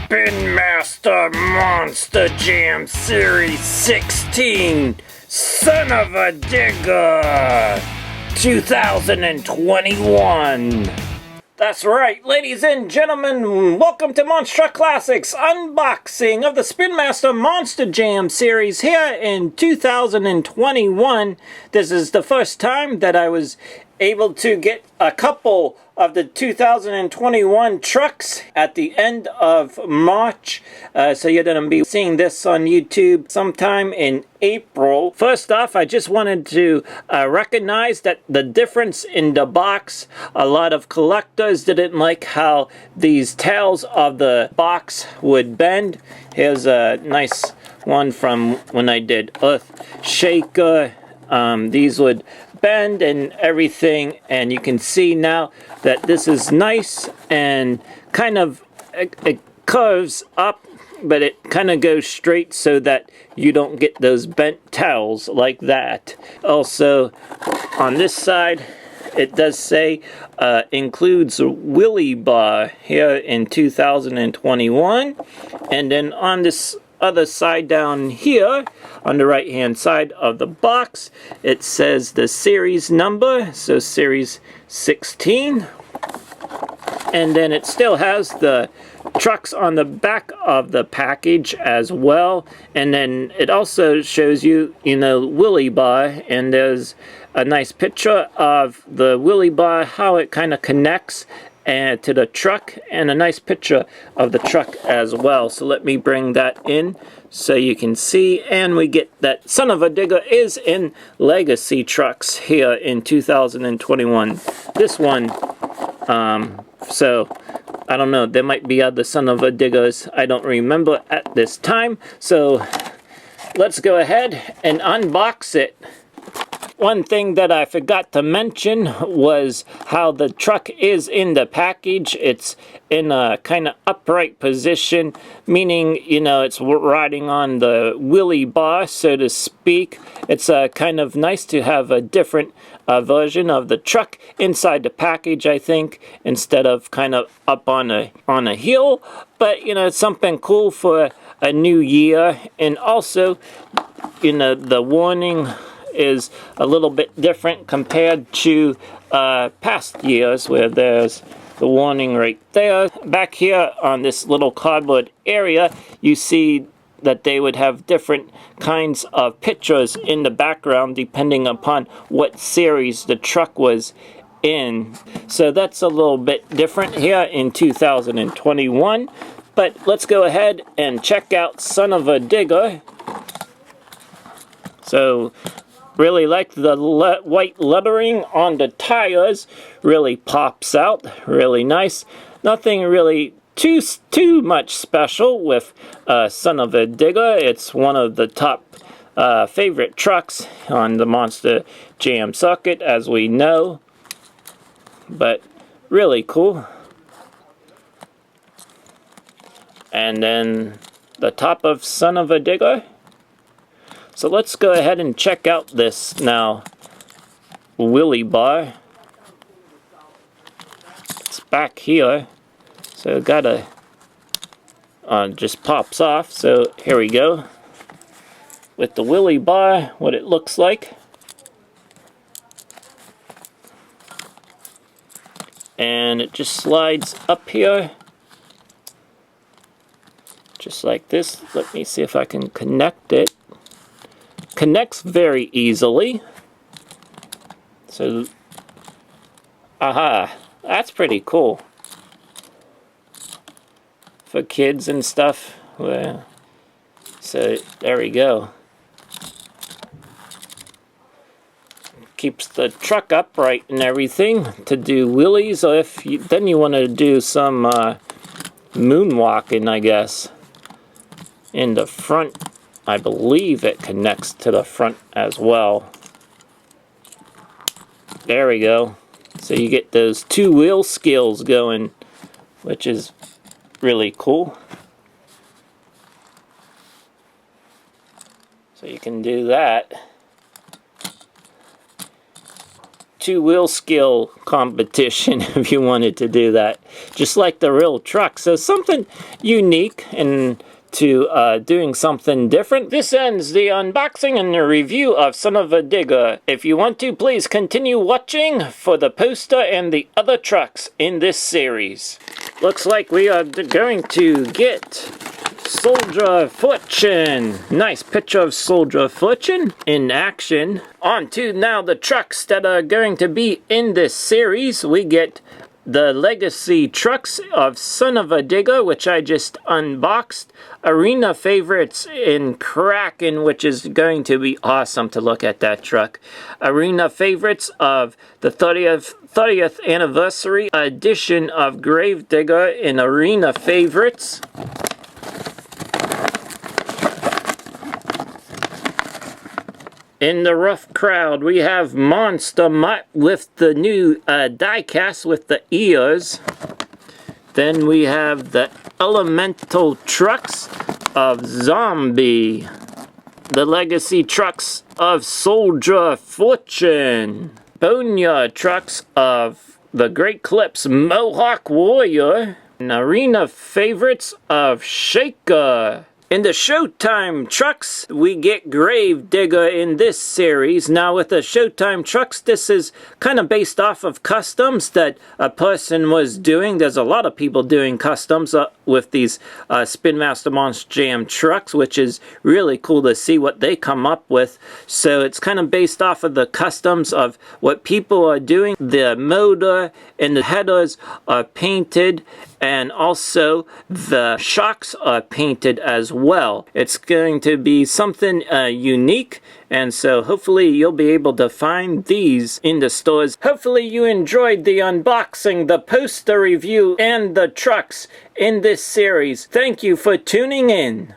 Spin Master Monster Jam Series 16 Son of a Digger 2021. That's right, ladies and gentlemen, welcome to Monster Classics unboxing of the Spin Master Monster Jam series here in 2021. This is the first time that I was able to get a couple of the 2021 trucks at the end of March. So you're going to be seeing this on YouTube sometime in April. First off, I just wanted to recognize that the difference in the box, a lot of collectors didn't like how these tails of the box would bend. Here's a nice one from when I did Earth Shaker. These would bend and everything, and you can see now that this is nice and kind of it curves up, but it kind of goes straight so that you don't get those bent tails like that. Also on this side it does say includes a Willy bar here in 2021, and then on this other side down here on the right hand side of the box it says the series number, so series 16, and then it still has the trucks on the back of the package as well, and then it also shows you Willy bar, and there's a nice picture of the Willy bar, how it kind of connects and to the truck, and a nice picture of the truck as well. So let me bring that in so you can see, and we get that Son of a Digger is in Legacy Trucks here in 2021. This one, so I don't know, there might be other Son of a Diggers, I don't remember at this time. So let's go ahead and unbox it. One thing that I forgot to mention was how the truck is in the package. It's in a kind of upright position, meaning, it's riding on the Willy bar, so to speak. It's kind of nice to have a different version of the truck inside the package, I think, instead of kind of up on a hill. But, it's something cool for a new year. And also, the warning is a little bit different compared to past years, where there's the warning right there. Back here on this little cardboard area, you see that they would have different kinds of pictures in the background depending upon what series the truck was in. So that's a little bit different here in 2021. But let's go ahead and check out Son of a Digger. So really like the white lettering on the tires, really pops out, really nice. Nothing really too much special with Son of a Digger. It's one of the top favorite trucks on the Monster Jam circuit, as we know, but really cool. And then the top of Son of a Digger. So let's go ahead and check out this now Willy bar. It's back here, so gotta just pops off. So here we go with the Willy bar, what it looks like. And it just slides up here just like this. Let me see if I can connect it. Connects very easily. So, that's pretty cool for kids and stuff. Well, so there we go. Keeps the truck upright and everything to do wheelies, or if you, then you want to do some moonwalking, I guess, in the front. I believe it connects to the front as well. There we go. So you get those two wheel skills going, which is really cool. So you can do that. two-wheel skill competition if you wanted to do that, just like the real truck. So something unique and to doing something different. This ends the unboxing and the review of Son of a Digger. If you want to, please continue watching for the poster and the other trucks in this series. Looks like we are going to get Soldier Fortune. Nice picture of Soldier Fortune in action. On to now the trucks that are going to be in this series. We get the Legacy trucks of Son of a Digger, which I just unboxed. Arena favorites in Kraken, which is going to be awesome to look at that truck. Arena favorites of the 30th anniversary edition of Gravedigger in Arena favorites. In the rough crowd, we have Monster Mutt with the new die-cast with the ears. Then we have the Elemental trucks of Zombie. The Legacy trucks of Soldier Fortune. Boneyard trucks of the Great Clips Mohawk Warrior. And Arena favorites of Shaker. In the Showtime trucks, we get Gravedigger in this series. Now with the Showtime trucks, this is kind of based off of customs that a person was doing. There's a lot of people doing customs with these Spin Master Monster Jam trucks, which is really cool to see what they come up with. So it's kind of based off of the customs of what people are doing. The motor and the headers are painted, and also the shocks are painted as well. It's going to be something unique, and so hopefully you'll be able to find these in the stores. Hopefully you enjoyed the unboxing, the poster review, and the trucks in this series. Thank you for tuning in.